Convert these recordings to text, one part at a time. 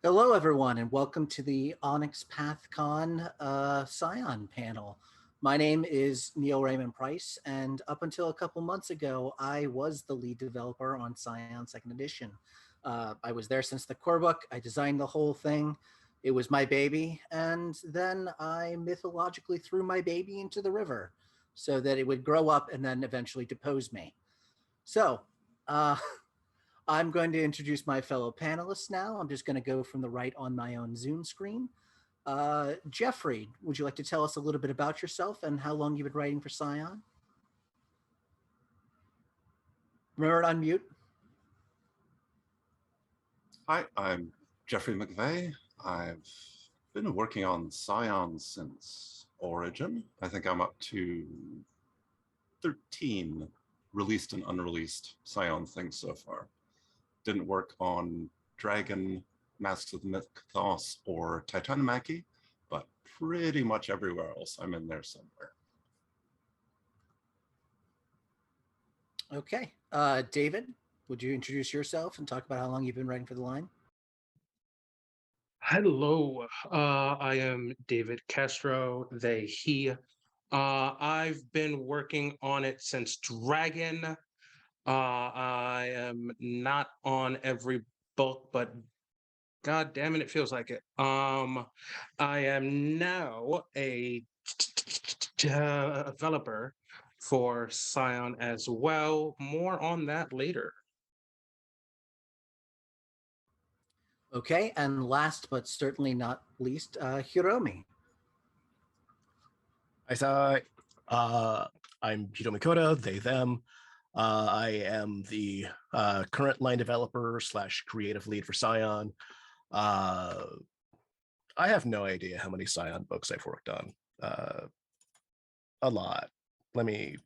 Hello, everyone, and welcome to the Onyx Path Con Scion panel. My name is Neall Raymond Price, and up until a couple months ago, I was the lead developer on Scion 2nd Edition. I was there since the core book. I designed the whole thing. It was my baby, and then I mythologically threw my baby into the river so that it would grow up and then eventually depose me. So, uh, I'm going to introduce my fellow panelists now. I'm just going to go from the right on my own Zoom screen. Geoffrey, would you like to tell us a little bit about yourself and how long you've been writing for Scion? Remember to unmute. Hi, I'm Geoffrey Mcveigh. I've been working on Scion since Origin. I think I'm up to 13 released and unreleased Scion things so far. Didn't work on Dragon, Masks of Mythos, or Titanomachy, but pretty much everywhere else I'm in there somewhere. Okay. David, would you introduce yourself and talk about how long you've been writing for the line? Hello, I am David Castro, they, he. I've been working on it since Dragon. I am not on every book, but god damn it, it feels like it. I am now a developer for Scion as well. More on that later. Okay, and last but certainly not least, Hiromi. I'm Hiromi Cota, they, them. I am the current line developer / creative lead for Scion. I have no idea how many Scion books I've worked on. A lot. I'm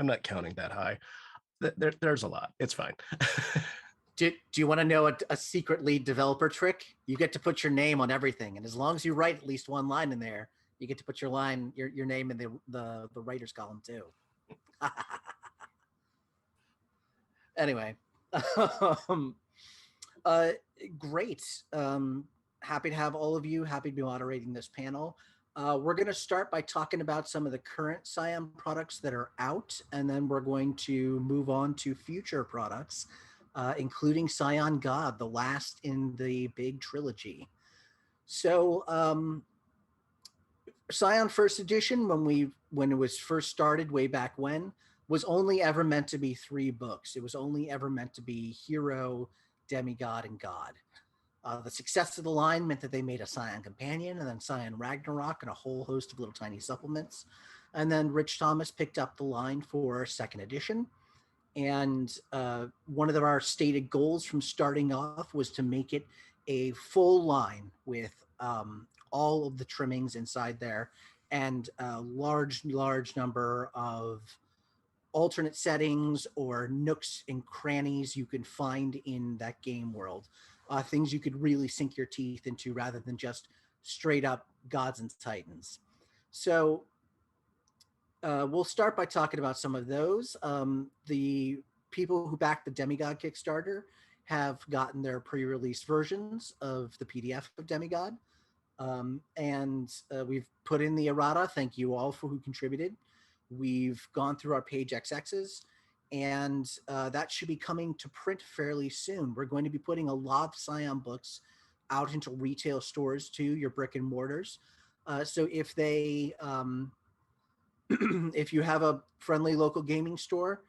not counting that high. There's a lot. It's fine. Do you want to know a secret lead developer trick? You get to put your name on everything, and as long as you write at least one line in there, you get to put your name in the writers column too. Anyway, great. Happy to have all of you. Happy to be moderating this panel. We're going to start by talking about some of the current Scion products that are out, and then we're going to move on to future products, including Scion God, the last in the big trilogy. So Scion First Edition, when it was first started way back when, was only ever meant to be 3 books. It was only ever meant to be Hero, Demigod, and God. The success of the line meant that they made a Scion Companion and then Scion Ragnarok and a whole host of little tiny supplements. And then Rich Thomas picked up the line for 2nd edition. And one of our stated goals from starting off was to make it a full line with all of the trimmings inside there and a large number of alternate settings or nooks and crannies you can find in that game world. Things you could really sink your teeth into rather than just straight up gods and titans. So we'll start by talking about some of those. The people who backed the Demigod Kickstarter have gotten their pre-release versions of the PDF of Demigod. And we've put in the errata. Thank you all for who contributed. We've gone through our page XXs, and that should be coming to print fairly soon. We're going to be putting a lot of Scion books out into retail stores too, your brick and mortars. So if they, if you have a friendly local gaming store,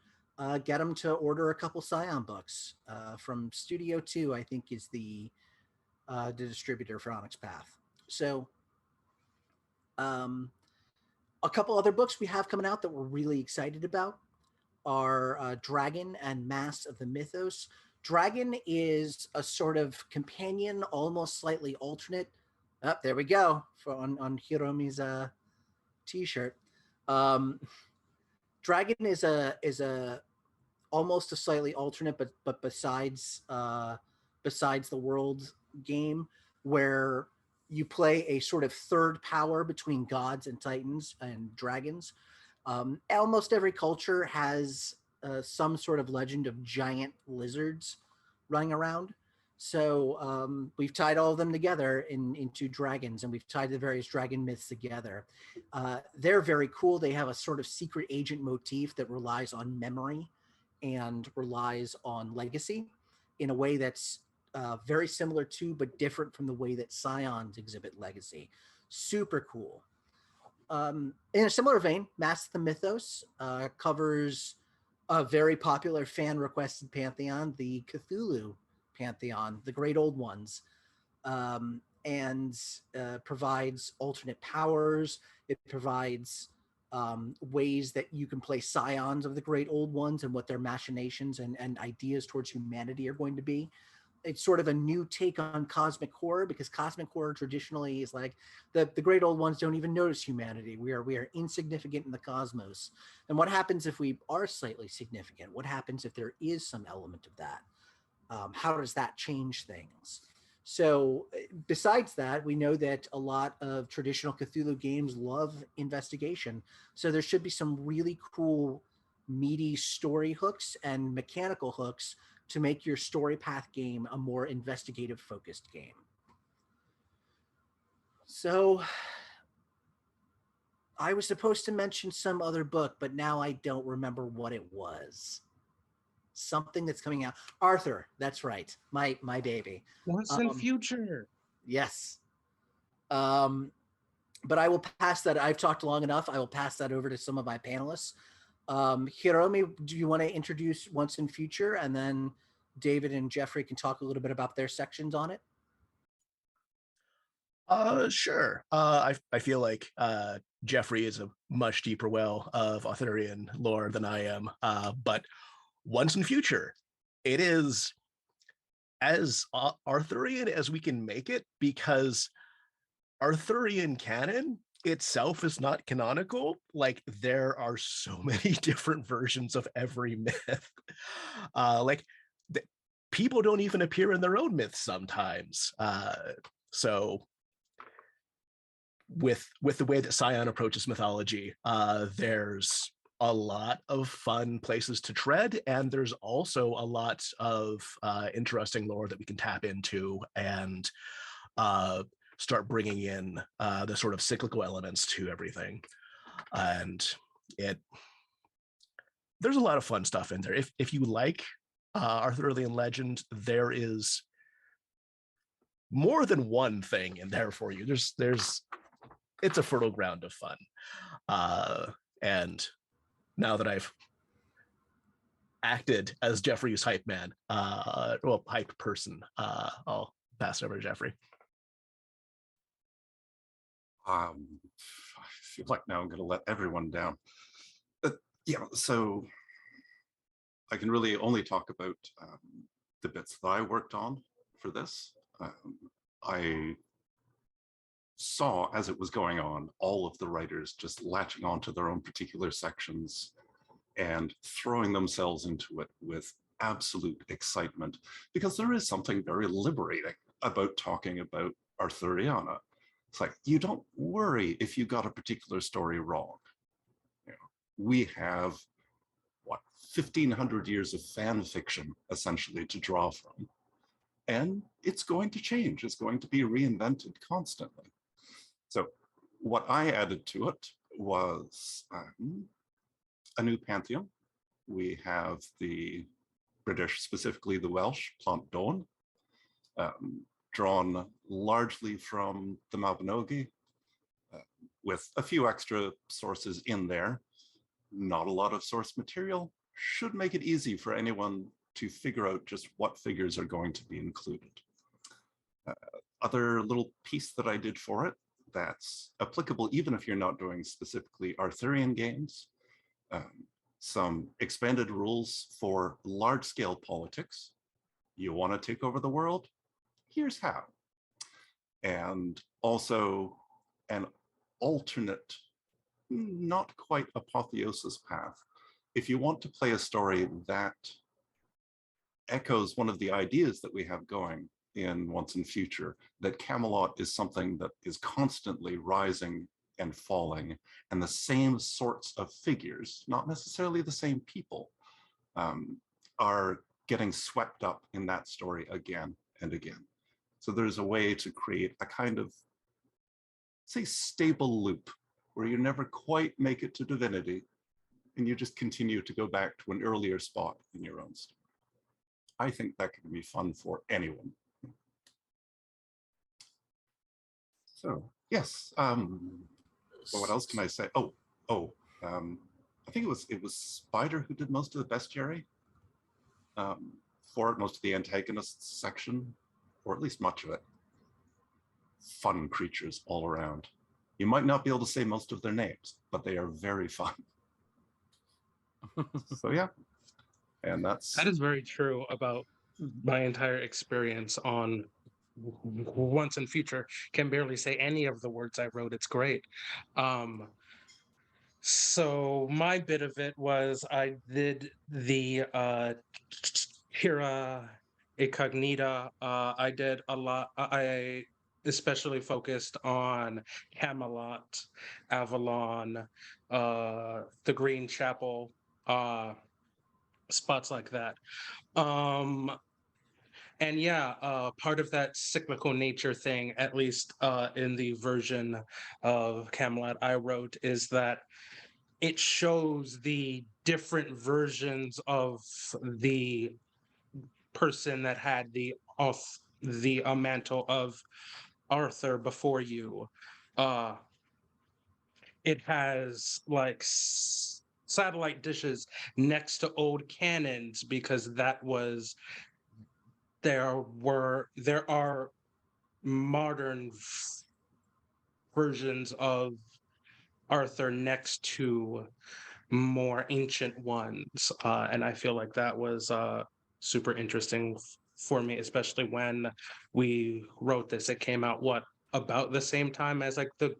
get them to order a couple Scion books from Studio 2, I think is the distributor for Onyx Path. So a couple other books we have coming out that we're really excited about are Dragon and Masks of the Mythos. Dragon is a sort of companion, almost slightly alternate. Oh, there we go on Hiromi's t-shirt. Dragon is a almost a slightly alternate, but besides the world game where you play a sort of third power between gods and titans and dragons. Almost every culture has some sort of legend of giant lizards running around. So we've tied all of them together into dragons, and we've tied the various dragon myths together. They're very cool. They have a sort of secret agent motif that relies on memory and relies on legacy in a way that's very similar to, but different from the way that Scions exhibit legacy. Super cool. In a similar vein, Masks of the Mythos covers a very popular fan-requested pantheon, the Cthulhu Pantheon, the Great Old Ones, and provides alternate powers. It provides ways that you can play Scions of the Great Old Ones and what their machinations and ideas towards humanity are going to be. It's sort of a new take on cosmic horror, because cosmic horror traditionally is like the Great Old Ones don't even notice humanity. We are insignificant in the cosmos. And what happens if we are slightly significant? What happens if there is some element of that? How does that change things? So besides that, we know that a lot of traditional Cthulhu games love investigation. So there should be some really cool, meaty story hooks and mechanical hooks to make your story path game a more investigative focused game. So I was supposed to mention some other book, but now I don't remember what it was. Something that's coming out. Arthur, that's right. My baby. Once in future. Yes. But I will pass that. I've talked long enough. I will pass that over to some of my panelists. Hiromi, do you want to introduce Once in Future, and then David and Geoffrey can talk a little bit about their sections on it? Sure. I feel like Geoffrey is a much deeper well of Arthurian lore than I am. But Once in Future, it is as Arthurian as we can make it, because Arthurian canon itself is not canonical. Like, there are so many different versions of every myth. People don't even appear in their own myths sometimes. So with the way that Scion approaches mythology, there's a lot of fun places to tread, and there's also a lot of interesting lore that we can tap into and start bringing in the sort of cyclical elements to everything. And there's a lot of fun stuff in there. If you like Arthurian legend, there is more than one thing in there for you. It's a fertile ground of fun. And now that I've acted as Geoffrey's hype man, hype person, I'll pass it over to Geoffrey. I feel like now I'm going to let everyone down. So I can really only talk about the bits that I worked on for this. I saw, as it was going on, all of the writers just latching onto their own particular sections and throwing themselves into it with absolute excitement, because there is something very liberating about talking about Arthuriana. It's like, you don't worry if you got a particular story wrong. You know, we have, 1,500 years of fan fiction, essentially, to draw from. And it's going to change. It's going to be reinvented constantly. So what I added to it was a new pantheon. We have the British, specifically the Welsh, Plant Dawn, drawn largely from the Mabinogi, with a few extra sources in there. Not a lot of source material. Should make it easy for anyone to figure out just what figures are going to be included. Other little piece that I did for it that's applicable even if you're not doing specifically Arthurian games, some expanded rules for large-scale politics. You want to take over the world? Here's how. And also an alternate, not quite apotheosis path. If you want to play a story that echoes one of the ideas that we have going in Once in Future, that Camelot is something that is constantly rising and falling, and the same sorts of figures, not necessarily the same people, are getting swept up in that story again and again. So there's a way to create a kind of, say, stable loop where you never quite make it to divinity and you just continue to go back to an earlier spot in your own story. I think that can be fun for anyone. So yes, what else can I say? I think it was Spider who did most of the bestiary for most of the antagonists section, or at least much of it. Fun creatures all around. You might not be able to say most of their names, but they are very fun. So yeah, and that is very true about my entire experience on Once and Future. Can barely say any of the words I wrote. It's great. So my bit of it was I did the Hira Incognita. I did a lot. I especially focused on Camelot, Avalon, the Green Chapel, spots like that. And yeah, part of that cyclical nature thing, at least in the version of Camelot I wrote, is that it shows the different versions of the person that had the mantle of Arthur before you. It has like satellite dishes next to old cannons because that was there are modern versions of Arthur next to more ancient ones, and I feel like that was super interesting for me, especially when we wrote this. It came out about the same time as like the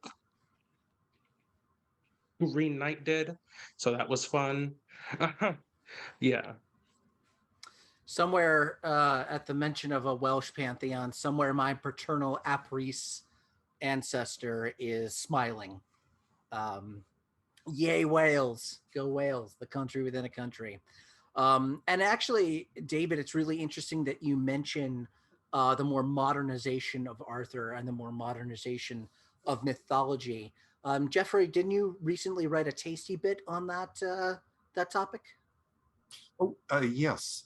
Green Knight did, so that was fun. Yeah. Somewhere at the mention of a Welsh pantheon, somewhere my paternal Apris ancestor is smiling. Yay, Wales. Go Wales, the country within a country. And actually, David, it's really interesting that you mention the more modernization of Arthur and the more modernization of mythology. Geoffrey, didn't you recently write a tasty bit on that topic? Oh, yes.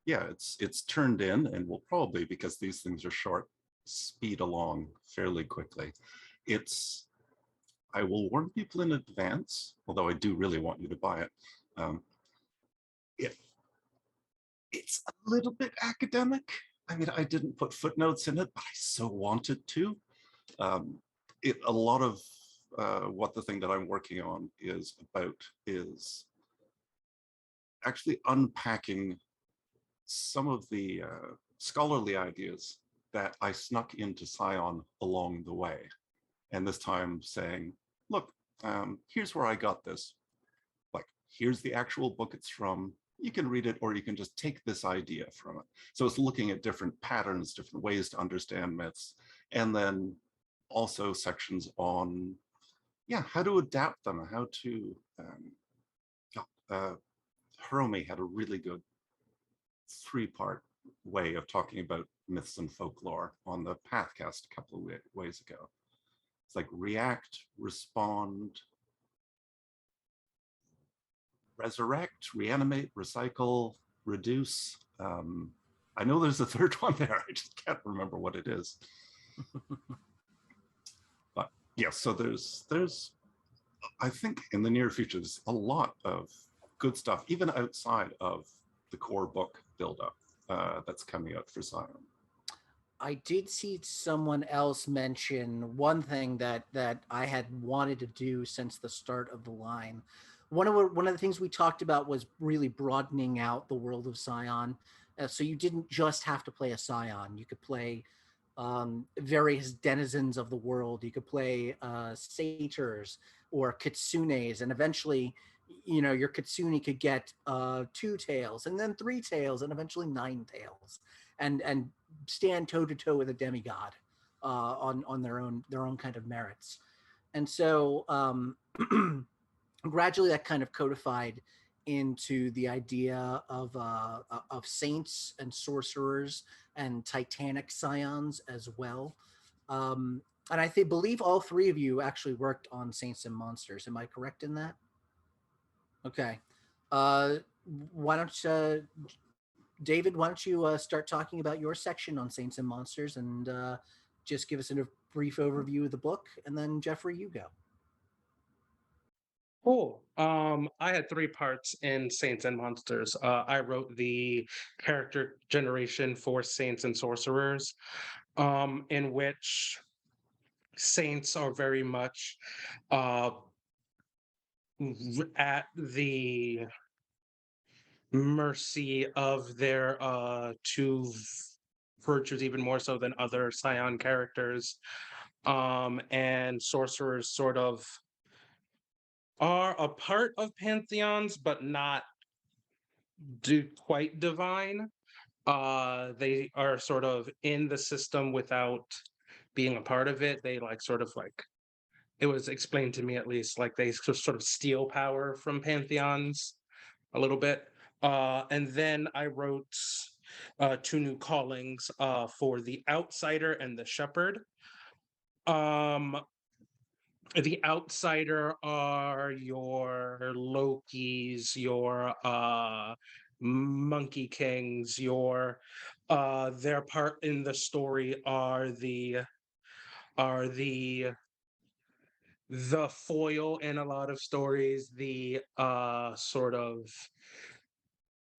Yeah, it's turned in, and will probably, because these things are short, speed along fairly quickly. I will warn people in advance, although I do really want you to buy it. It's a little bit academic. I mean, I didn't put footnotes in it, but I so wanted to. A lot of what the thing that I'm working on is about is actually unpacking some of the scholarly ideas that I snuck into Scion along the way. And this time saying, look, here's where I got this. Like, here's the actual book it's from. You can read it, or you can just take this idea from it. So it's looking at different patterns, different ways to understand myths, and then also sections on, yeah, how to adapt them, how to, Hiromi had a really good 3-part way of talking about myths and folklore on the Pathcast a couple of ways ago. It's like react, respond, resurrect, reanimate, recycle, reduce. I know there's a third one there. I just can't remember what it is. But yeah, so there's I think in the near future, there's a lot of good stuff, even outside of the core book buildup that's coming out for Scion. I did see someone else mention one thing that I had wanted to do since the start of the line. One of the things we talked about was really broadening out the world of Scion. So you didn't just have to play a Scion. You could play various denizens of the world. You could play satyrs or kitsunes, and eventually, you know, your kitsune could get 2 tails, and then 3 tails, and eventually 9 tails, and stand toe to toe with a demigod on their own kind of merits. And so gradually that kind of codified into the idea of saints and sorcerers and titanic scions as well. And I believe all three of you actually worked on Saints and Monsters. Am I correct in that? Okay. Why don't you, David, why don't you start talking about your section on Saints and Monsters and just give us a brief overview of the book, and then Geoffrey, you go. Cool. I had three parts in Saints and Monsters. I wrote the character generation for Saints and Sorcerers, in which saints are very much at the mercy of their two virtues, even more so than other Scion characters. And sorcerers sort of are a part of pantheons, but not quite divine. They are sort of in the system without being a part of it. They it was explained to me at least, like they sort of steal power from pantheons a little bit. And then I wrote two new callings for the Outsider and the Shepherd. The Outsider are your Lokis, your Monkey Kings, your their part in the story are the foil in a lot of stories, the sort of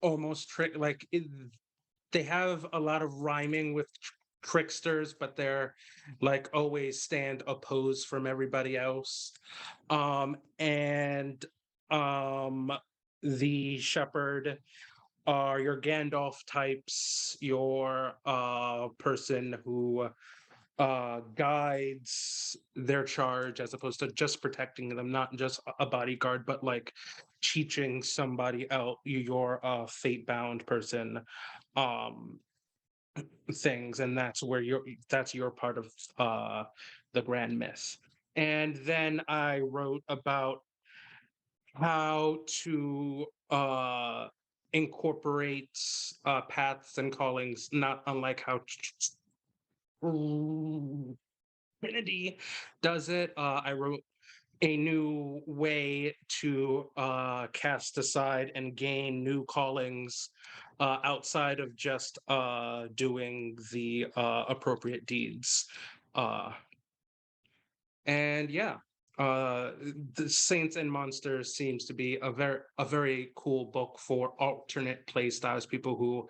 almost trick they have a lot of rhyming with tricksters, but they're like always stand opposed from everybody else. And the Shepherd are your Gandalf types, your person who guides their charge as opposed to just protecting them, not just a bodyguard, but like teaching somebody else, your fate bound person things, and that's where that's your part of the grand myth. And then I wrote about how to incorporate paths and callings, not unlike how Trinity does it. I wrote a new way to cast aside and gain new callings outside of just doing the appropriate deeds. And yeah, the Saints and Monsters seems to be a very cool book for alternate play styles, people who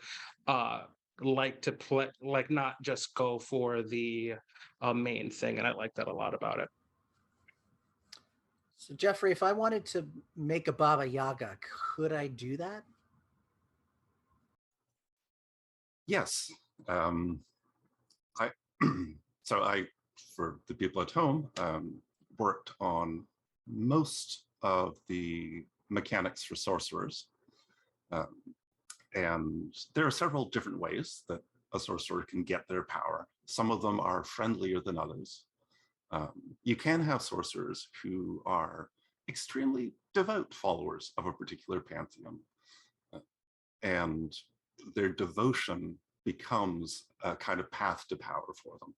like to play, like not just go for the main thing, and I like that a lot about it. So Geoffrey, if I wanted to make a Baba Yaga, could I do that? Yes. I for the people at home, worked on most of the mechanics for sorcerers. And there are several different ways that a sorcerer can get their power. Some of them are friendlier than others. You can have sorcerers who are extremely devout followers of a particular pantheon. And their devotion becomes a kind of path to power for them.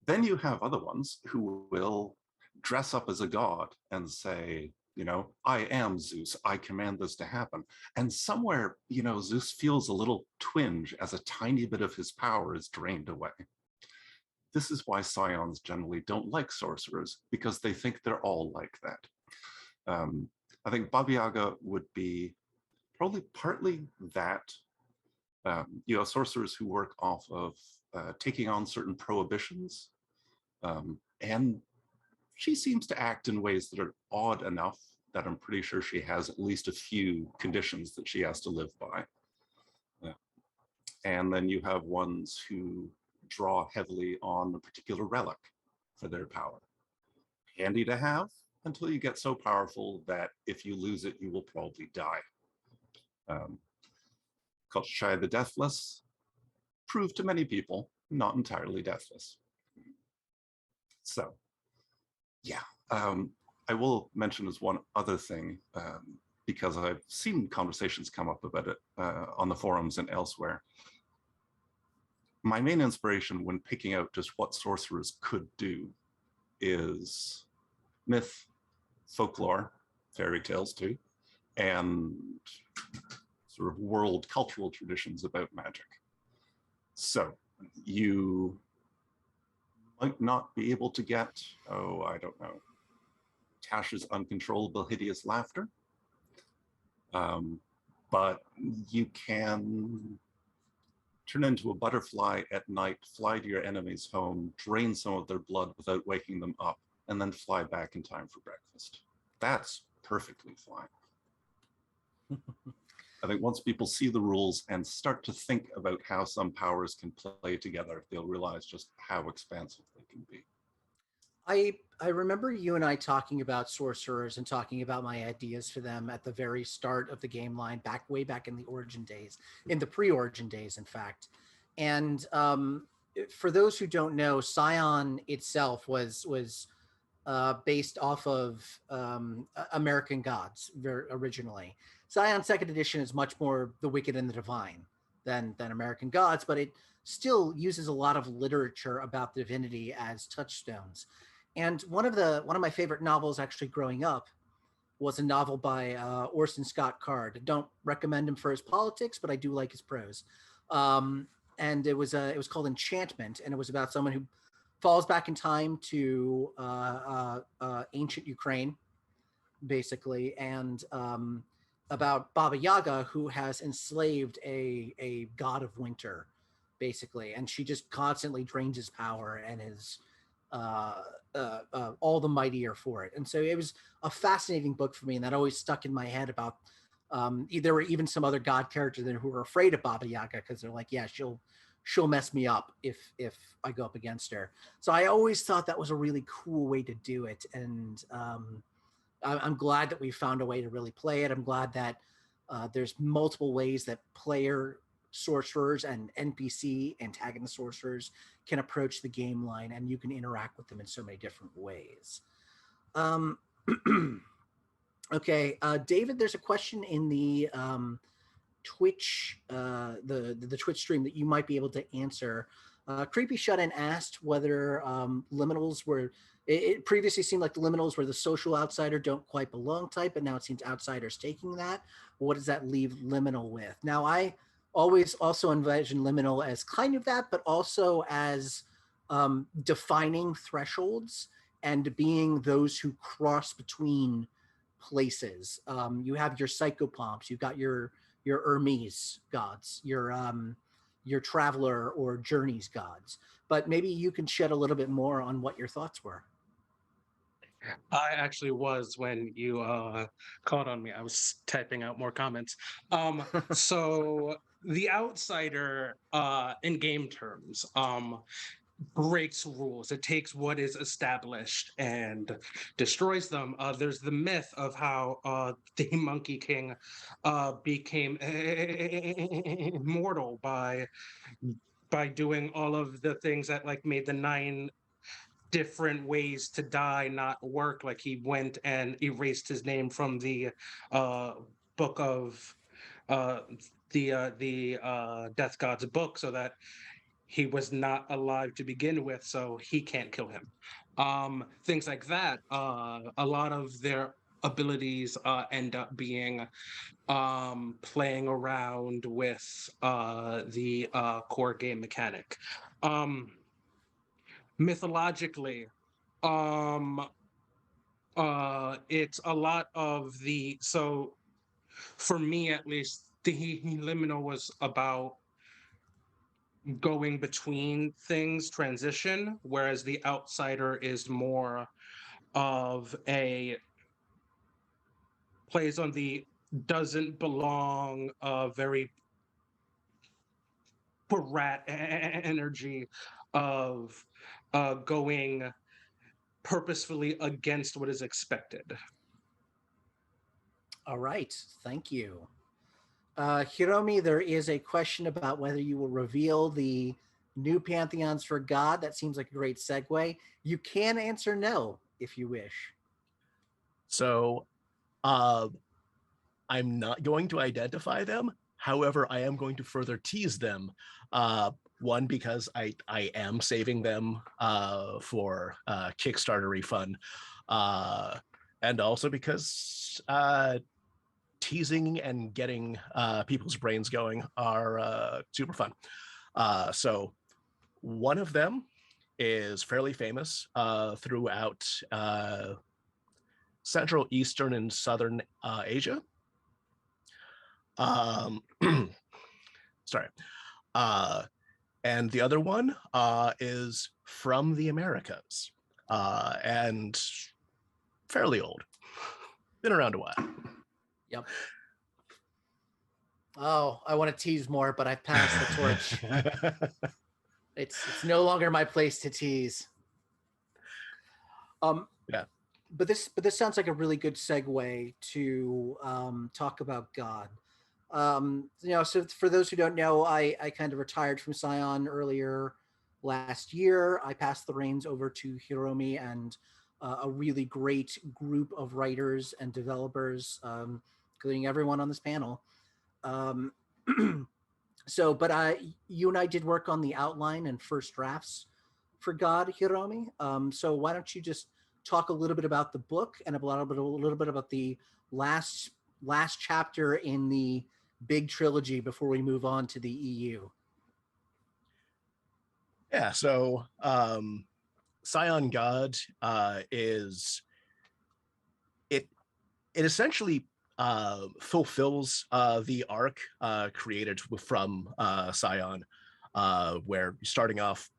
Then you have other ones who will dress up as a god and say, you know, I am Zeus, I command this to happen. And somewhere, you know, Zeus feels a little twinge as a tiny bit of his power is drained away. This is why Scions generally don't like sorcerers, because they think they're all like that. I think Baba Yaga would be probably partly that. You know, sorcerers who work off of taking on certain prohibitions. And she seems to act in ways that are odd enough that I'm pretty sure she has at least a few conditions that she has to live by. And then you have ones who draw heavily on a particular relic for their power. Handy to have until you get so powerful that if you lose it, you will probably die. Shai the Deathless proved to many people not entirely deathless. So, yeah, I will mention as one other thing, because I've seen conversations come up about it on the forums and elsewhere. My main inspiration when picking out just what sorcerers could do is myth, folklore, fairy tales too, and sort of world cultural traditions about magic. So you might not be able to get, oh, I don't know, Tasha's uncontrollable hideous laughter, but you can turn into a butterfly at night, fly to your enemy's home, drain some of their blood without waking them up, and then fly back in time for breakfast. That's perfectly fine. I think once people see the rules and start to think about how some powers can play together, they'll realize just how expansive they can be. I remember you and I talking about sorcerers and talking about my ideas for them at the very start of the game line, way back in the origin days, in the pre-origin days, in fact. And for those who don't know, Scion itself was based off of American gods originally. Scion Second Edition is much more the wicked and the divine than American gods, but it still uses a lot of literature about divinity as touchstones. And one of my favorite novels actually growing up was a novel by Orson Scott Card. Don't recommend him for his politics, but I do like his prose. And it was called Enchantment, and it was about someone who falls back in time to ancient Ukraine, basically, and about Baba Yaga, who has enslaved a god of winter, basically, and she just constantly drains his power and is all the mightier for it. And so it was a fascinating book for me, and that always stuck in my head about there were even some other god characters who were afraid of Baba Yaga because they're like, yeah, she'll mess me up if I go up against her. So I always thought that was a really cool way to do it, and I'm glad that we found a way to really play it. I'm glad that there's multiple ways that player sorcerers and NPC antagonist sorcerers can approach the game line, and you can interact with them in so many different ways. Okay, David, there's a question in the Twitch, the Twitch stream that you might be able to answer. Creepy Shut-In asked whether liminals were. It previously seemed like the liminals were the social outsider, don't quite belong type, but now it seems outsiders taking that. What does that leave liminal with? Now, I always also envision liminal as kind of that, but also as defining thresholds and being those who cross between places. You have your psychopomps, you've got your Hermes gods, your traveler or journeys gods. But maybe you can shed a little bit more on what your thoughts were. I actually was when you called on me. I was typing out more comments. So the outsider in game terms breaks rules. It takes what is established and destroys them. There's the myth of how the Monkey King became immortal by doing all of the things that like made the 9 different ways to die not work. Like he went and erased his name from the book of the Death God's book, so that he was not alive to begin with, so he can't kill him. Things like that. A lot of their abilities end up being playing around with the core game mechanic. Mythologically, it's a lot of the, so for me at least, the liminal was about going between things, transition, whereas the outsider is more of a plays on the doesn't belong, very brat energy of going purposefully against what is expected. All right, thank you. Hiromi, there is a question about whether you will reveal the new pantheons for God. That seems like a great segue. You can answer no if you wish. So I'm not going to identify them. However, I am going to further tease them. One, because I am saving them for Kickstarter refund. And also because teasing and getting people's brains going are super fun. So one of them is fairly famous throughout Central, Eastern, and Southern Asia. Sorry. And the other one is from the Americas and fairly old. Been around a while. Yep. Oh, I want to tease more, but I've passed the torch. It's no longer my place to tease. Yeah. But this sounds like a really good segue to talk about God. So for those who don't know, I kind of retired from Scion earlier last year. I passed the reins over to Hiromi and a really great group of writers and developers, including everyone on this panel. But you and I did work on the outline and first drafts for God, Hiromi. So why don't you just talk a little bit about the book and a little bit about the last chapter in the big trilogy before we move on to the EU. Yeah, so Scion God is it essentially fulfills the arc created from Scion, where you're starting off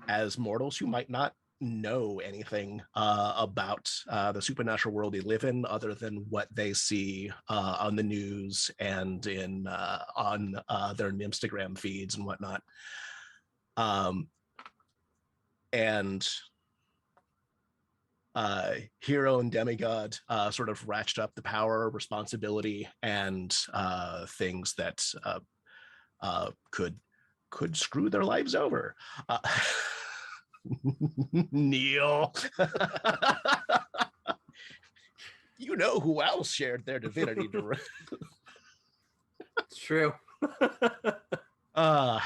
as mortals who might not know anything about the supernatural world they live in, other than what they see on the news and on their Instagram feeds and whatnot. And hero and demigod sort of ratchet up the power, responsibility, and things that could screw their lives over. Neall. You know who else shared their divinity to It's true. Now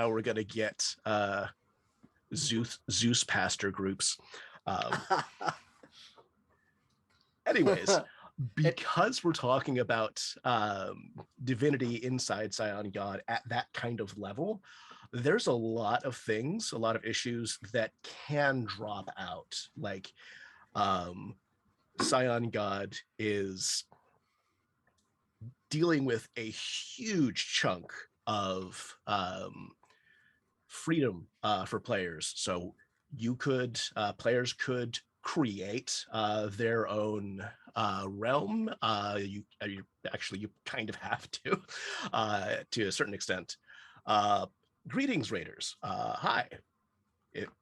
we're gonna get Zeus pastor groups. Anyways, because we're talking about divinity inside Scion God at that kind of level, there's a lot of things, a lot of issues that can drop out. Like Scion God is dealing with a huge chunk of freedom for players. So players could create their own realm. You kind of have to a certain extent. Greetings, Raiders. Hi.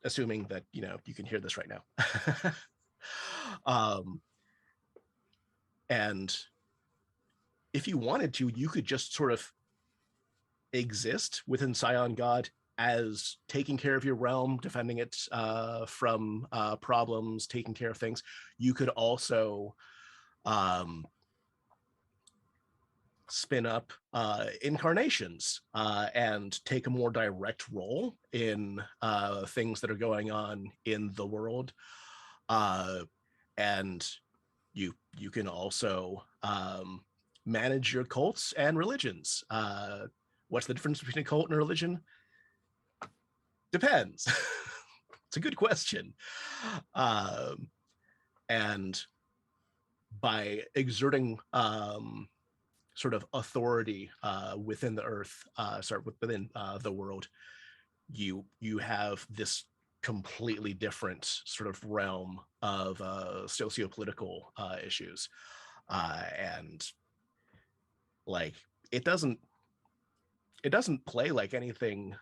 Assuming that you can hear this right now. And if you wanted to, you could just sort of exist within Scion God as taking care of your realm, defending it from problems, taking care of things. You could also spin up incarnations and take a more direct role in things that are going on in the world. And you can also manage your cults and religions. What's the difference between a cult and a religion? Depends. It's a good question. And by exerting sort of authority within the earth, within the world, you have this completely different sort of realm of socio-political issues. And like it doesn't play like anything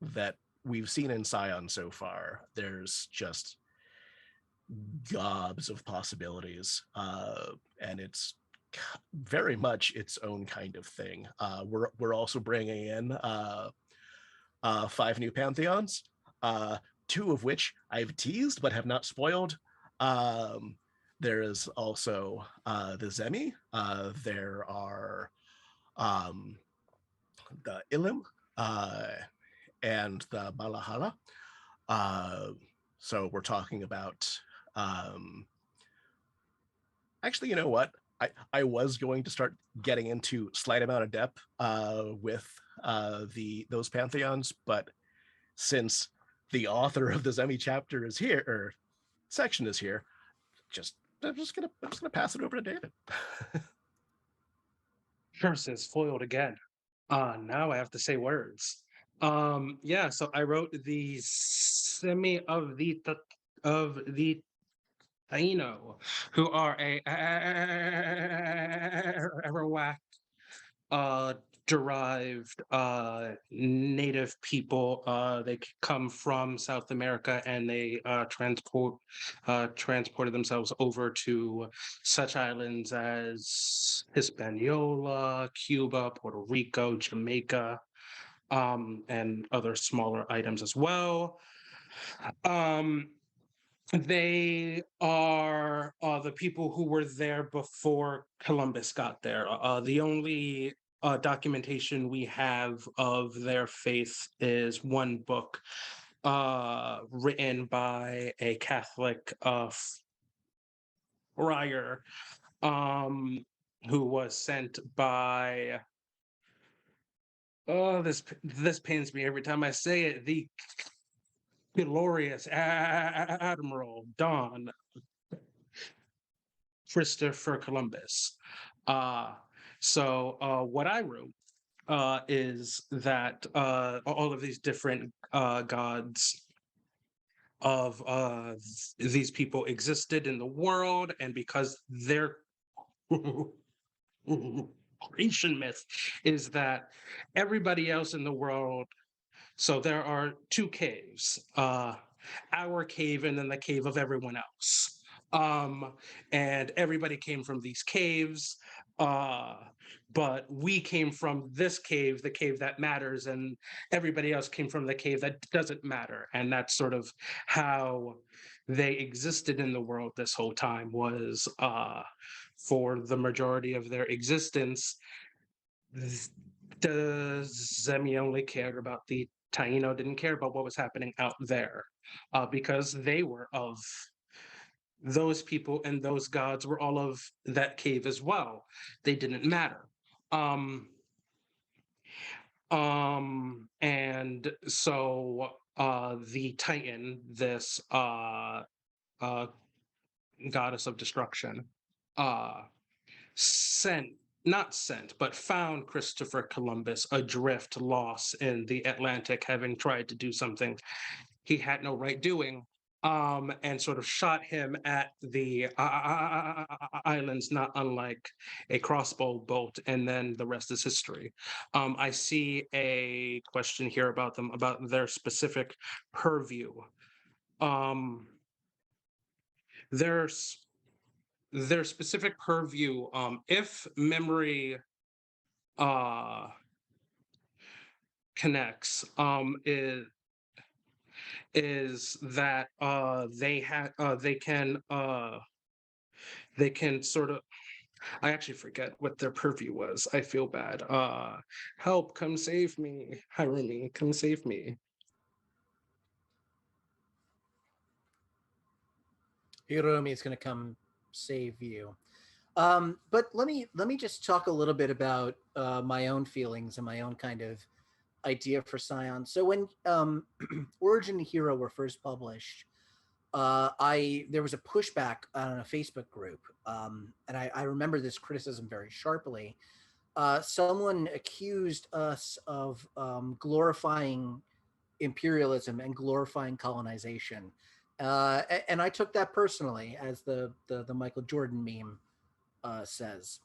that we've seen in Scion so far. There's just gobs of possibilities, and it's very much its own kind of thing. We're also bringing in 5 new pantheons, 2 of which I've teased but have not spoiled. There is also the Zemi. There are the Ilim and the Malahala. So we're talking about. Actually, you know what? I was going to start getting into slight amount of depth with those pantheons, but since the author of the Zemi chapter is here or section is here, I'm just gonna pass it over to David. Curses foiled again. Now I have to say words. Yeah, so I wrote the semi of the Taino, who are a Arawak derived native people. They come from South America, and they transported themselves over to such islands as Hispaniola, Cuba, Puerto Rico, Jamaica, and other smaller items as well. They are the people who were there before Columbus got there. The only documentation we have of their faith is one book written by a Catholic friar who was sent by this pains me every time I say it, the glorious Admiral Don Christopher Columbus. So what I wrote is that all of these different gods of these people existed in the world, and because their creation myth is that everybody else in the world, so there are two caves, our cave and then the cave of everyone else. And everybody came from these caves, but we came from this cave, the cave that matters, and everybody else came from the cave that doesn't matter. And that's sort of how they existed in the world this whole time, was for the majority of their existence, the Zemi only cared about the Taino, didn't care about what was happening out there, because they were of those people, and those gods were all of that cave as well. They didn't matter. And so the Titan, this goddess of destruction, found Christopher Columbus adrift, lost in the Atlantic, having tried to do something he had no right doing, and sort of shot him at the islands, not unlike a crossbow bolt, and then the rest is history. I see a question here about them, about their specific purview. Their specific purview, if memory connects, is that they can sort of, I actually forget what their purview was. I feel bad. Help, come save me. Hiromi, come save me. Hiromi is going to come save you. But let me just talk a little bit about my own feelings and my own kind of idea for Scion. So when Origin Hero were first published, there was a pushback on a Facebook group, and I remember this criticism very sharply. Someone accused us of glorifying imperialism and glorifying colonization, and I took that personally, as the Michael Jordan meme says.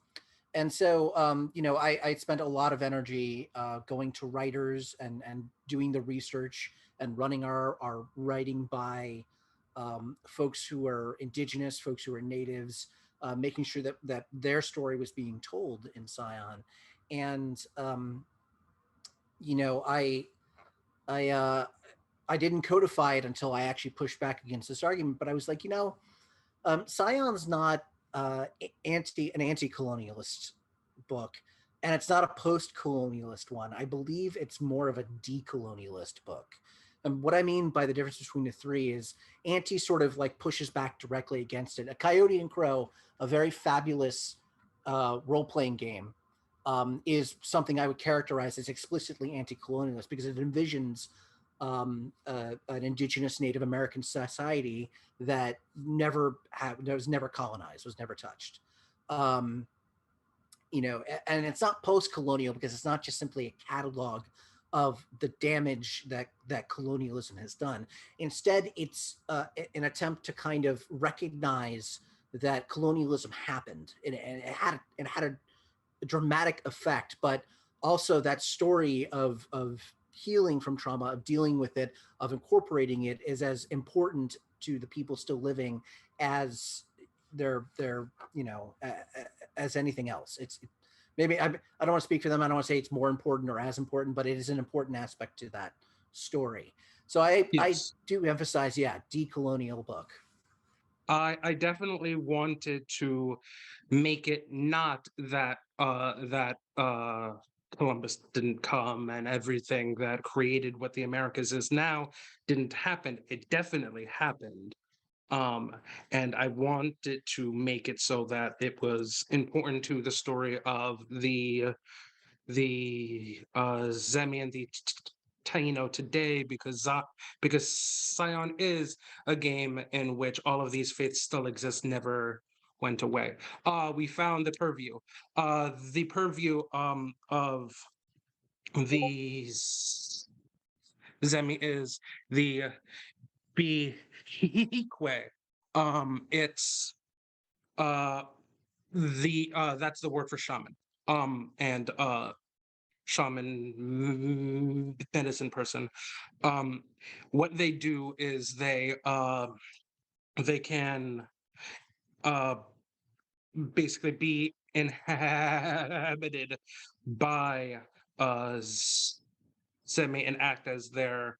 And so, I spent a lot of energy going to writers and doing the research and running our writing by folks who are indigenous, folks who are natives, making sure that their story was being told in Scion. And, I didn't codify it until I actually pushed back against this argument, but I was like, Scion's not an anti-colonialist book, and it's not a post-colonialist one. I believe it's more of a decolonialist book. And what I mean by the difference between the three is anti sort of like pushes back directly against it. A Coyote and Crow, a very fabulous role-playing game, is something I would characterize as explicitly anti-colonialist because it envisions an indigenous Native American society that was never colonized, was never touched. Um, and it's not post-colonial because it's not just simply a catalog of the damage that colonialism has done. Instead, it's an attempt to kind of recognize that colonialism happened and it had a dramatic effect, but also that story of healing from trauma, of dealing with it, of incorporating it is as important to the people still living as their as anything else. It's maybe I don't want to speak for them. I don't want to say it's more important or as important, but it is an important aspect to that story. So I do emphasize, decolonial book. I definitely wanted to make it not that Columbus didn't come and everything that created what the Americas is now didn't happen. It definitely happened. And I wanted to make it so that it was important to the story of the Zemi and the Taino today, because Scion is a game in which all of these faiths still exist, never went away. We found the purview. The purview of these Zemi is the Bihique. It's that's the word for shaman. And shaman medicine person. What they do is they can basically be inhabited by semi and act as their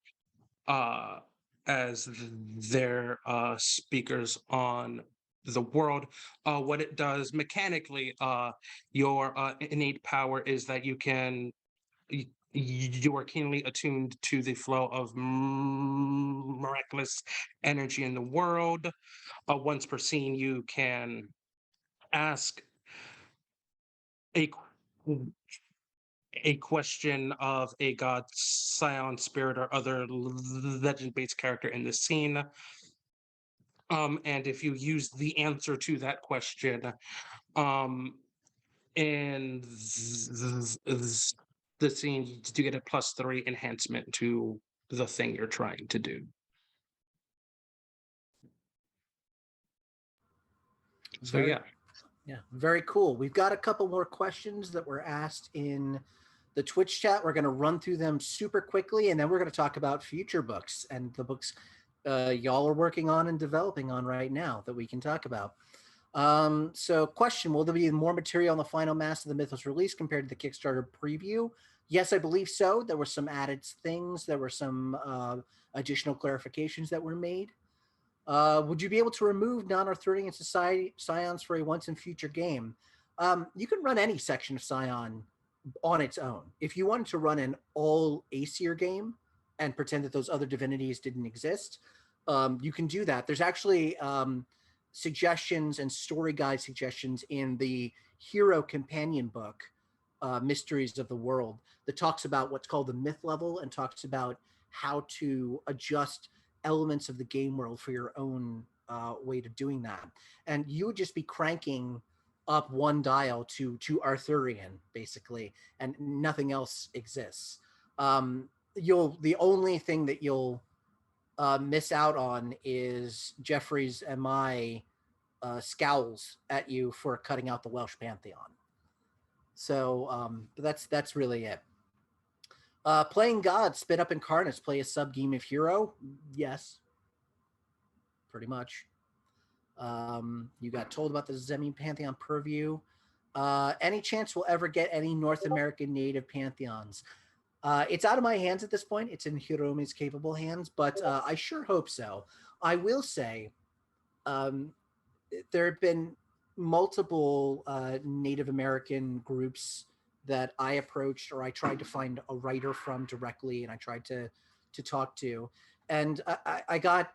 speakers on the world. What it does mechanically, your innate power is that you are keenly attuned to the flow of miraculous energy in the world. Once per scene, you can ask a question of a god, scion, spirit, or other legend-based character in the scene. And if you use the answer to that question in the scene, you get a +3 enhancement to the thing you're trying to do. So Very cool. We've got a couple more questions that were asked in the Twitch chat. We're going to run through them super quickly, and then we're going to talk about future books and the books y'all are working on and developing on right now that we can talk about. So question, will there be more material on the final mass of the Mythos release compared to the Kickstarter preview? Yes, I believe so. There were some added things. There were some additional clarifications that were made. Would you be able to remove non-Arthurian society scions for a once and future game? You can run any section of Scion on its own. If you wanted to run an all Aesir game and pretend that those other divinities didn't exist, you can do that. There's actually suggestions and story guide suggestions in the Hero Companion book, Mysteries of the World, that talks about what's called the myth level and talks about how to adjust elements of the game world for your own way of doing that. And you would just be cranking up one dial to Arthurian, basically, and nothing else exists. The only thing that you'll miss out on is Geoffrey's and my scowls at you for cutting out the Welsh Pantheon. So that's really it. Playing God, spit up incarnates, play a sub game of Hero. Yes, pretty much. You got told about the Zemi Pantheon purview. Any chance we'll ever get any North American native pantheons? It's out of my hands at this point. It's in Hiromi's capable hands, but I sure hope so. I will say, there have been multiple Native American groups that I approached, or I tried to find a writer from directly, and I tried to talk to, and I got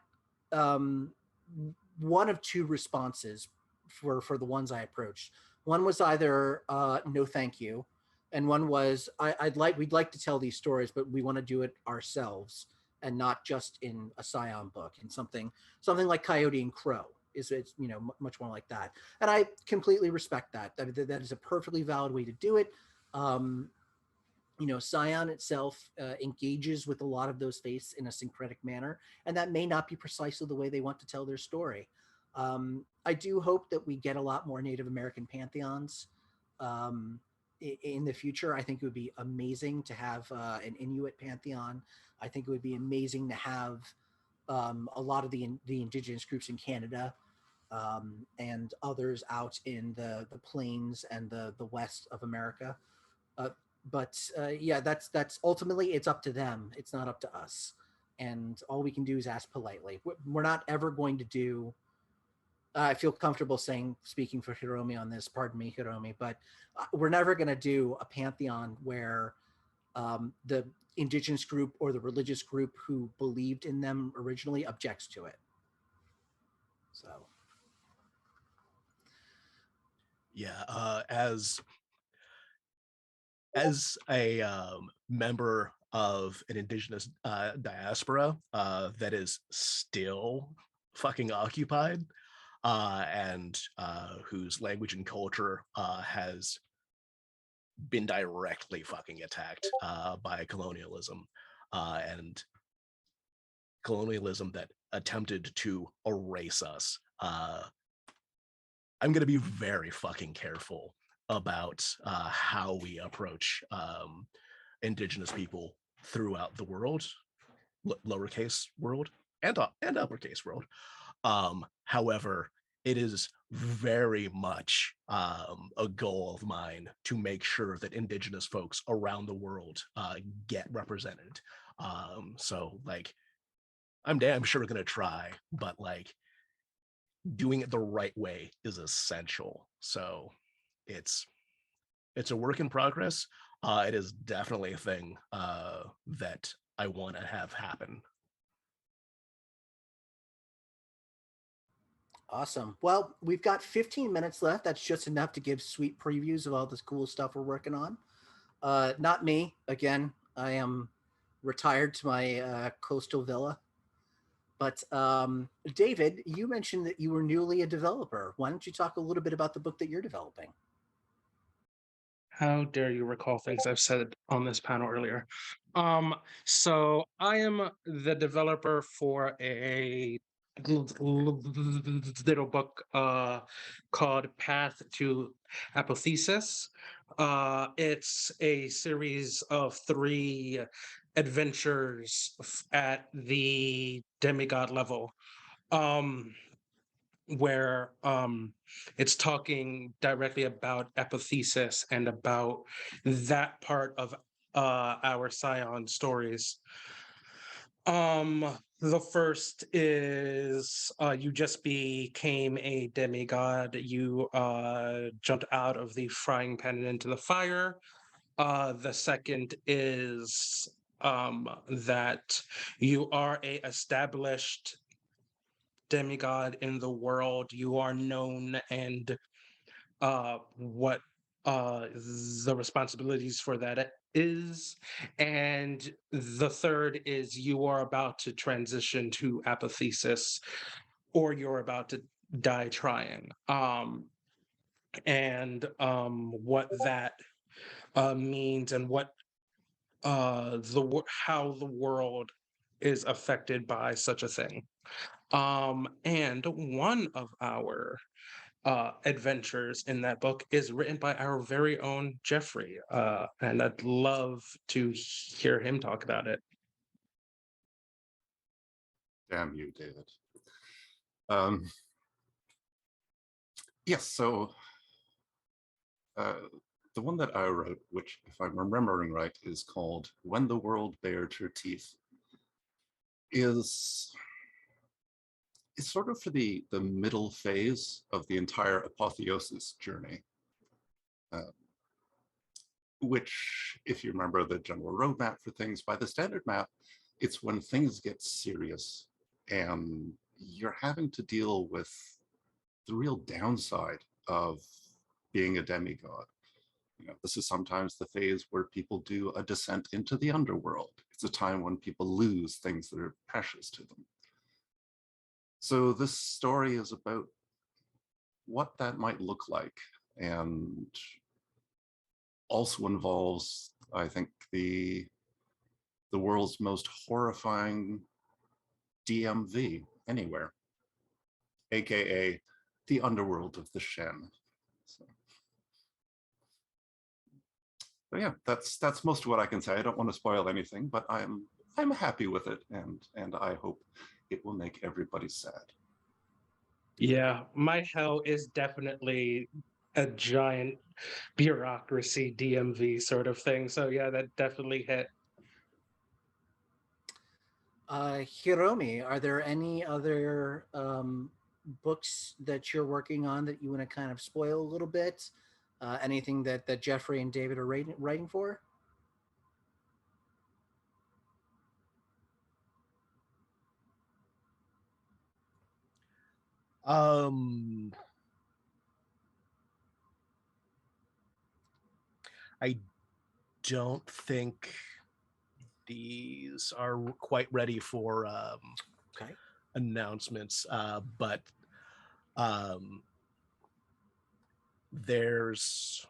one of two responses for the ones I approached. One was either no, thank you, and one was we'd like to tell these stories, but we want to do it ourselves and not just in a Scion book, and something like Coyote and Crow is, it's much more like that, and I completely respect that. That is a perfectly valid way to do it. Scion itself engages with a lot of those faiths in a syncretic manner, and that may not be precisely the way they want to tell their story. I do hope that we get a lot more Native American pantheons in the future. I think it would be amazing to have an Inuit pantheon. I think it would be amazing to have a lot of the indigenous groups in Canada and others out in the plains and the west of America. But yeah, that's ultimately, it's up to them. It's not up to us. And all we can do is ask politely. We're not ever going to do, I feel comfortable speaking for Hiromi on this, pardon me, Hiromi, but we're never going to do a pantheon where the indigenous group or the religious group who believed in them originally objects to it. So. Yeah, as a member of an indigenous diaspora that is still fucking occupied, and whose language and culture has been directly fucking attacked by colonialism, and colonialism that attempted to erase us. I'm going to be very fucking careful about how we approach indigenous people throughout the world, lowercase world and uppercase world. However, it is very much a goal of mine to make sure that indigenous folks around the world get represented. So like, I'm damn sure going to try, but like, doing it the right way is essential. So it's a work in progress. It is definitely a thing that I want to have happen. Awesome. Well, we've got 15 minutes left. That's just enough to give sweet previews of all this cool stuff we're working on. Not me. Again, I am retired to my coastal villa. But David, you mentioned that you were newly a developer. Why don't you talk a little bit about the book that you're developing? How dare you recall things I've said on this panel earlier? So I am the developer for a little book called Path to Apotheosis. It's a series of 3 adventures at the demigod level. Where it's talking directly about apotheosis and about that part of our Scion stories. The first is you just became a demigod. You jumped out of the frying pan and into the fire. The second is that you are a established demigod in the world. You are known, and what the responsibilities for that is. And the third is you are about to transition to apotheosis, or you're about to die trying. And what that means, and what how the world is affected by such a thing. And one of our adventures in that book is written by our very own Geoffrey, and I'd love to hear him talk about it. Damn you, David. Yes, so the one that I wrote, which, if I'm remembering right, is called When the World Bared Her Teeth, is it's sort of for the middle phase of the entire apotheosis journey, which, if you remember the general roadmap for things, by the standard map, it's when things get serious and you're having to deal with the real downside of being a demigod. You know, this is sometimes the phase where people do a descent into the underworld. It's a time when people lose things that are precious to them. So this story is about what that might look like, and also involves, I think, the world's most horrifying DMV anywhere, aka the underworld of the Shen. So yeah, that's most of what I can say. I don't want to spoil anything, but I'm happy with it, and I hope it will make everybody sad. Yeah, my hell is definitely a giant bureaucracy DMV sort of thing. So yeah, that definitely hit. Hiromi, are there any other books that you're working on that you want to kind of spoil a little bit? Anything that Geoffrey and David are writing for? I don't think these are quite ready for Okay. announcements, but there's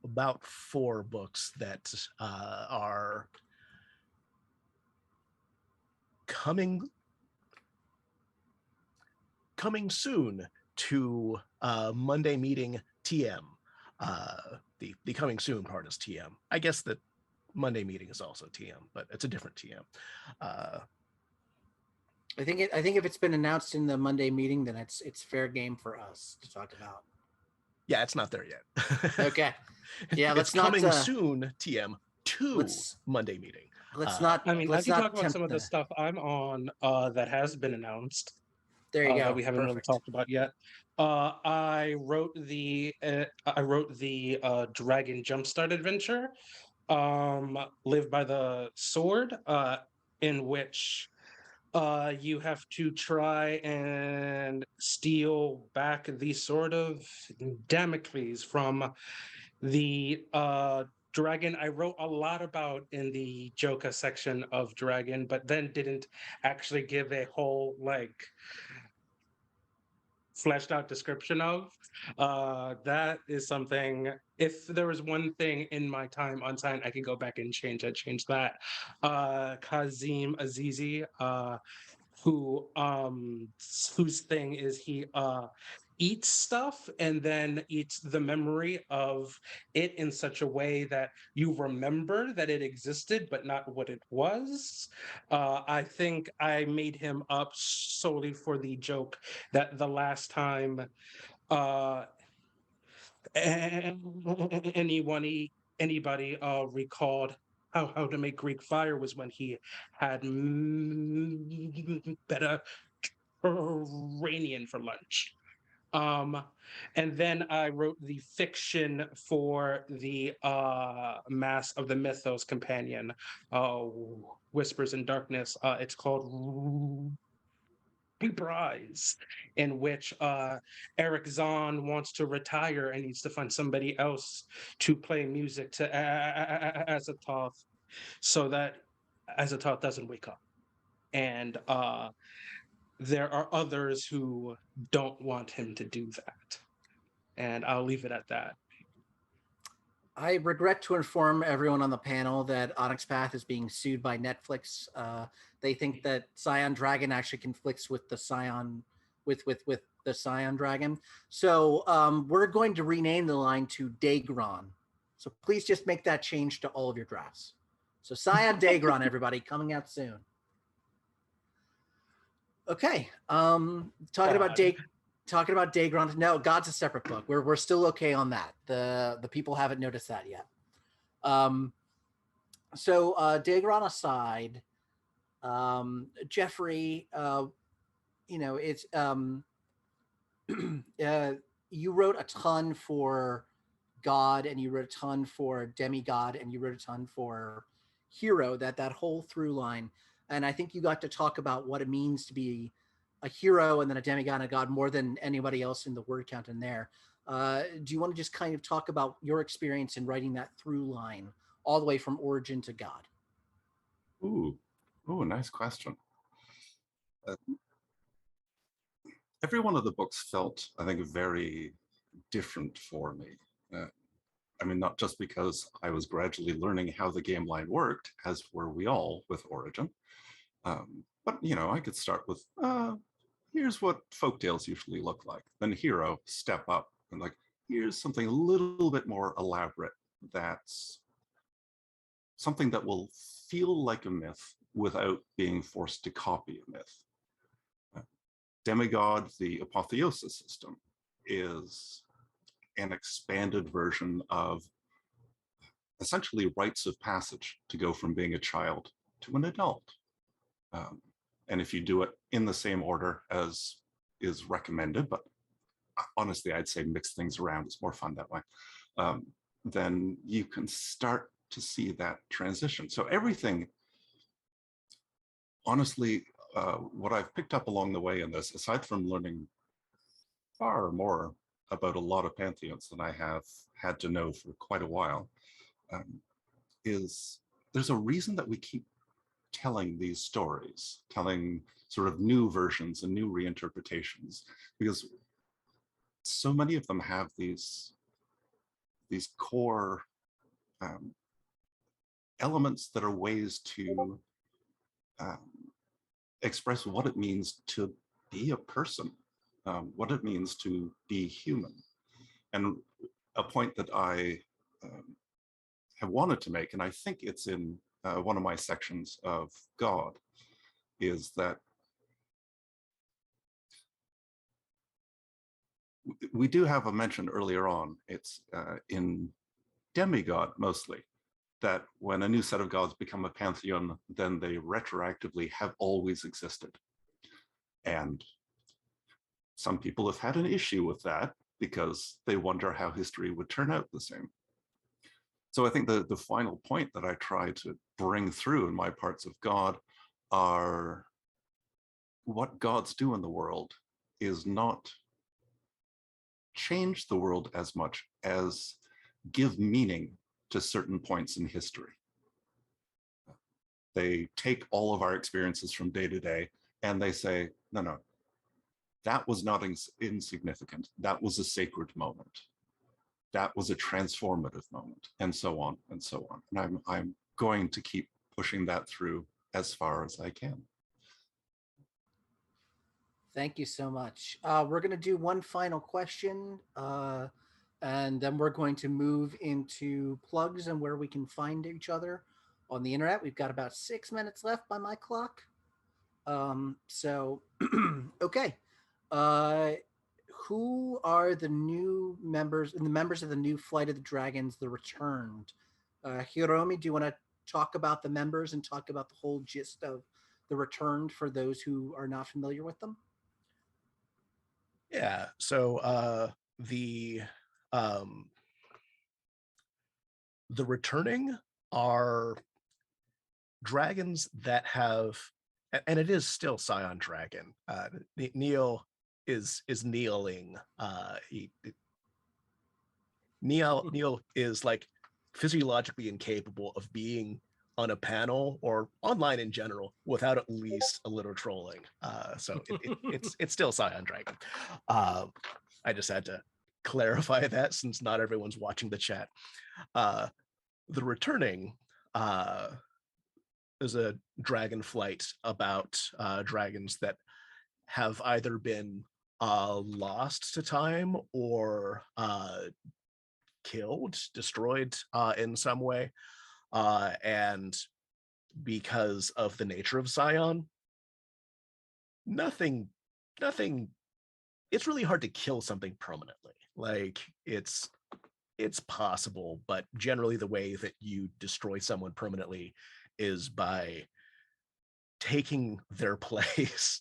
about 4 books that are coming soon to Monday meeting TM. The coming soon part is TM. I guess that Monday meeting is also TM, but it's a different TM. I think if it's been announced in the Monday meeting, then it's fair game for us to talk about. Yeah, it's not there yet. Okay. Yeah, it's coming soon TM to Monday meeting. Let's not. I mean, let's I can not talk about some of the stuff I'm on that has been announced. There you go. That we haven't really talked about yet. I wrote the Dragon Jumpstart adventure, Live by the Sword, in which you have to try and steal back the Sword of Damocles from the dragon I wrote a lot about in the Joka section of Dragon, but then didn't actually give a whole fleshed out description of. That is something, if there was one thing in my time on Scion I could go back and change, I'd change that. Kazim Azizi, whose thing is he eats stuff and then eats the memory of it in such a way that you remember that it existed but not what it was. I think I made him up solely for the joke that the last time anybody recalled how to make Greek fire was when he had Mediterranean for lunch. And then I wrote the fiction for the Mass of the Mythos companion, Whispers in Darkness. It's called Reprise, in which Eric Zahn wants to retire and needs to find somebody else to play music to Azathoth so that Azathoth doesn't wake up. And there are others who don't want him to do that. And I'll leave it at that. I regret to inform everyone on the panel that Onyx Path is being sued by Netflix. They think that Scion Dragon actually conflicts with the Scion with the Scion Dragon. So we're going to rename the line to Daegron. So please just make that change to all of your drafts. So Scion Daegron, everybody, coming out soon. Okay. Talking about Daegron. No, God's a separate book. We're still okay on that. The people haven't noticed that yet. So Daegron aside, Geoffrey, it's you wrote a ton for God, and you wrote a ton for demigod, and you wrote a ton for hero. That whole through line, and I think you got to talk about what it means to be a hero and then a demigod and a god more than anybody else in the word count in there. Do you want to just kind of talk about your experience in writing that through line all the way from origin to God? Ooh, nice question. Every one of the books felt, I think, very different for me. I mean, not just because I was gradually learning how the game line worked, as were we all with Origin, but I could start with here's what folktales usually look like. Then Hero, step up and like, here's something a little bit more elaborate. That's something that will feel like a myth without being forced to copy a myth. Demigod, the apotheosis system, is an expanded version of essentially rites of passage to go from being a child to an adult. And if you do it in the same order as is recommended, but honestly, I'd say mix things around. It's more fun that way. Then you can start to see that transition. So everything, honestly, what I've picked up along the way in this, aside from learning far more about a lot of pantheons than I have had to know for quite a while, is there's a reason that we keep telling these stories, telling sort of new versions and new reinterpretations, because so many of them have these core elements that are ways to express what it means to be a person, what it means to be human. And a point that I have wanted to make, and I think it's in one of my sections of God, is that we do have a mention earlier on, it's in demigod mostly, that when a new set of gods become a pantheon, then they retroactively have always existed. And some people have had an issue with that because they wonder how history would turn out the same. So I think the final point that I try to bring through in my parts of God are what gods do in the world is not change the world as much as give meaning to certain points in history. They take all of our experiences from day to day and they say, no, that was not insignificant. That was a sacred moment. That was a transformative moment, and so on and so on. And I'm going to keep pushing that through as far as I can. Thank you so much. We're going to do one final question, and then we're going to move into plugs and where we can find each other on the internet. We've got about 6 minutes left by my clock. Okay. Who are the new members and the members of the new Flight of the Dragons, the Returned? Hiromi, do you want to talk about the members and talk about the whole gist of the Returned for those who are not familiar with them? Yeah. So the returning are dragons that have, and it is still Scion Dragon. Neall is kneeling. Neall is like physiologically incapable of being on a panel or online in general without at least a little trolling. So it's still Scion Dragon. I just had to clarify that since not everyone's watching the chat. The Returning is a dragon flight about dragons that have either been lost to time or killed, destroyed in some way. And because of the nature of Scion, nothing, it's really hard to kill something permanently. Like it's possible, but generally the way that you destroy someone permanently is by taking their place.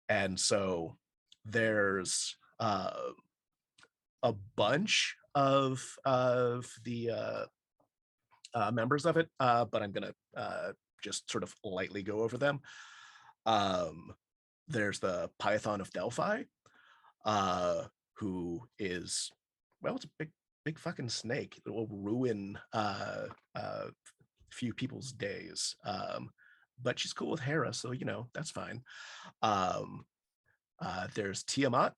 And so there's a bunch of the members of it, but I'm going to just sort of lightly go over them. There's the Python of Delphi, who is, well, it's a big fucking snake. It will ruin few people's days. But she's cool with Hera, so that's fine. There's Tiamat,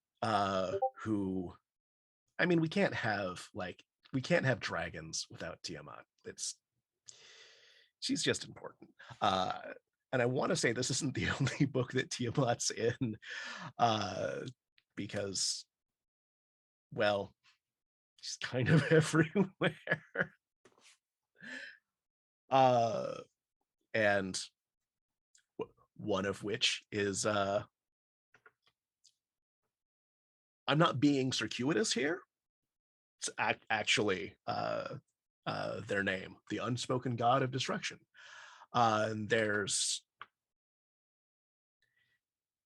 who, I mean, we can't have dragons without Tiamat. She's just important. And I want to say this isn't the only book that Tiamat's in, because, well, she's kind of everywhere. And one of which is, I'm not being circuitous here. It's actually their name, the Unspoken God of Destruction. And they're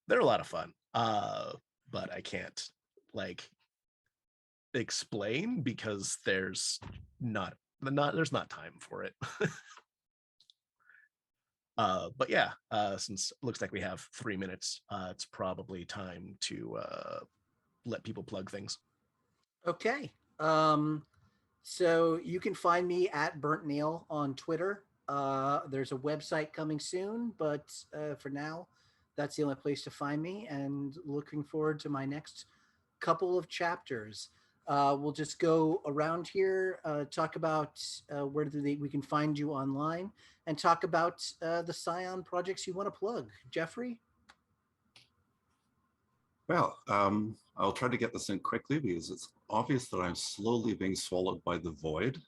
a lot of fun, but I can't explain because there's not time for it. But yeah, since it looks like we have 3 minutes, it's probably time to let people plug things. Okay. So you can find me at Burnt Neall on Twitter. There's a website coming soon, but for now, that's the only place to find me, and looking forward to my next couple of chapters. We'll just go around here, talk about where we can find you online, and talk about the Scion projects you want to plug. Geoffrey? Well, I'll try to get this in quickly because it's obvious that I'm slowly being swallowed by the void.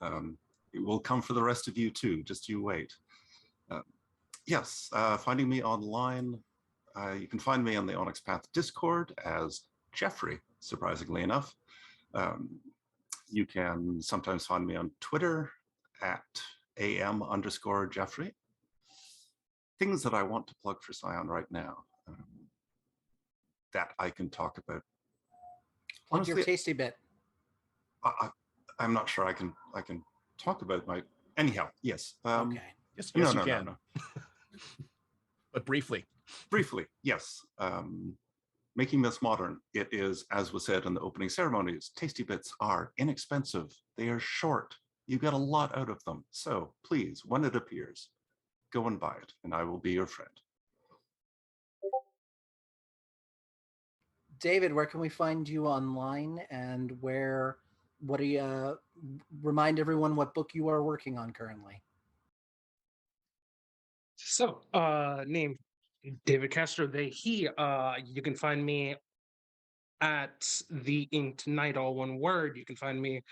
It will come for the rest of you too, just you wait. Yes, finding me online, you can find me on the Onyx Path Discord as Geoffrey, surprisingly enough. You can sometimes find me on Twitter at @am_Geoffrey. Things that I want to plug for Scion right now. That I can talk about. Honestly, your tasty bit. I'm not sure I can talk about my. Anyhow, yes. Okay. Yes, you can. No. But briefly. Briefly, yes. Making Myths Modern. It is, as was said in the opening ceremonies, tasty bits are inexpensive. They are short. You get a lot out of them. So please, when it appears, go and buy it, and I will be your friend. David, where can we find you online, and what do you remind everyone what book you are working on currently? So, name David Castro. He. You can find me at the Inked Night, all one word. You can find me.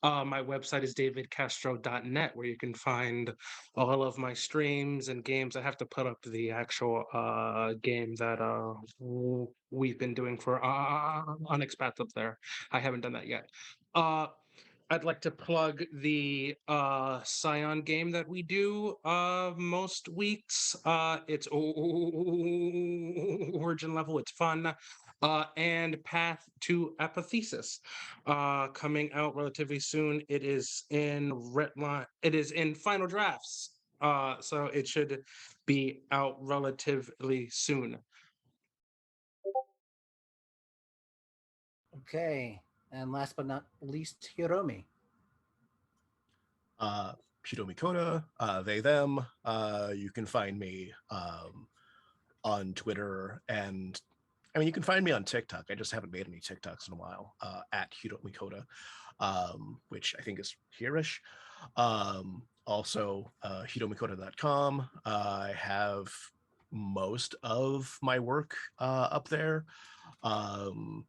My website is davidcastro.net, where you can find all of my streams and games. I have to put up the actual game that we've been doing for Onyx Path up there. I haven't done that yet. I'd like to plug the Scion game that we do most weeks. It's origin level. It's fun. And Path to Apathesis, coming out relatively soon. It is in final drafts, so it should be out relatively soon. Okay, and last but not least, Hiromi. Hiromi Cota, they, them. You can find me on Twitter, and I mean, you can find me on TikTok. I just haven't made any TikToks in a while, at Hiromi Cota, which I think is here-ish. Also, hiromicota.com. I have most of my work up there. And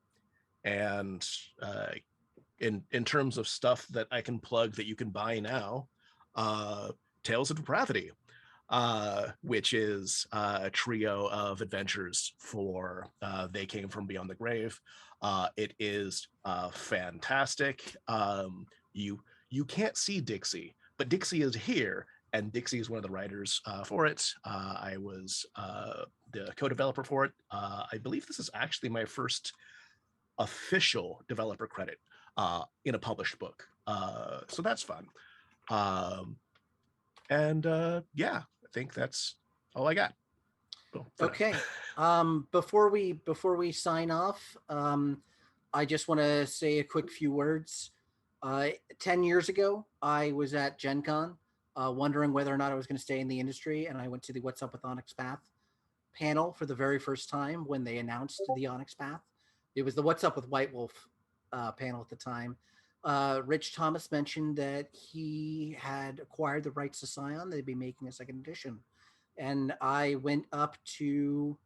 in terms of stuff that I can plug that you can buy now, Tales of Depravity, which is a trio of adventures for They Came From Beyond the Grave. It is fantastic. You can't see Dixie, but Dixie is here, and Dixie is one of the writers for it. I was the co-developer for it. I believe this is actually my first official developer credit in a published book. So that's fun. Yeah, I think that's all I got. Okay. Before we sign off, I just want to say a quick few words. 10 years ago, I was at Gen Con, wondering whether or not I was going to stay in the industry, and I went to the What's Up with Onyx Path panel for the very first time when they announced the Onyx Path. It was the What's Up with White Wolf panel at the time. Rich Thomas mentioned that he had acquired the rights to Scion. They'd be making a second edition. And I went up to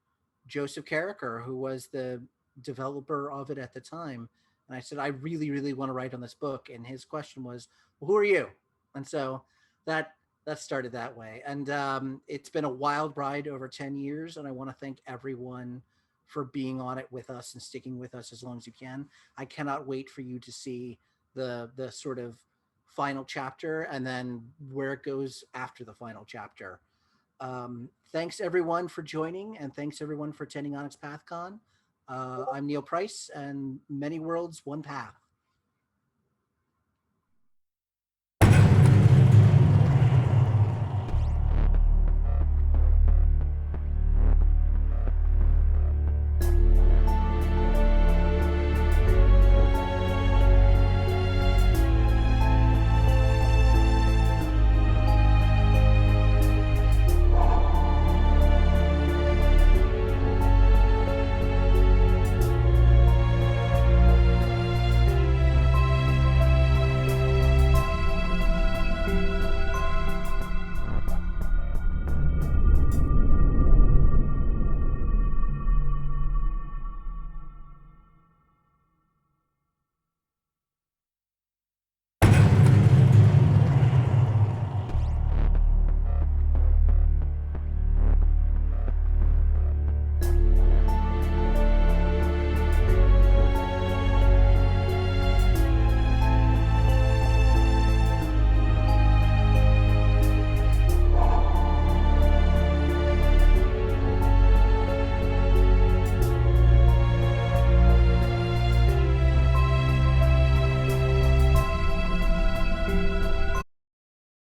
Joseph Carricker, who was the developer of it at the time. And I said, I really, really want to write on this book. And his question was, well, who are you? And so that started that way. And it's been a wild ride over 10 years. And I want to thank everyone for being on it with us and sticking with us as long as you can. I cannot wait for you to see the sort of final chapter and then where it goes after the final chapter. Thanks everyone for joining, and thanks everyone for attending Onyx Path Con. I'm Neall Price, and many worlds, one path.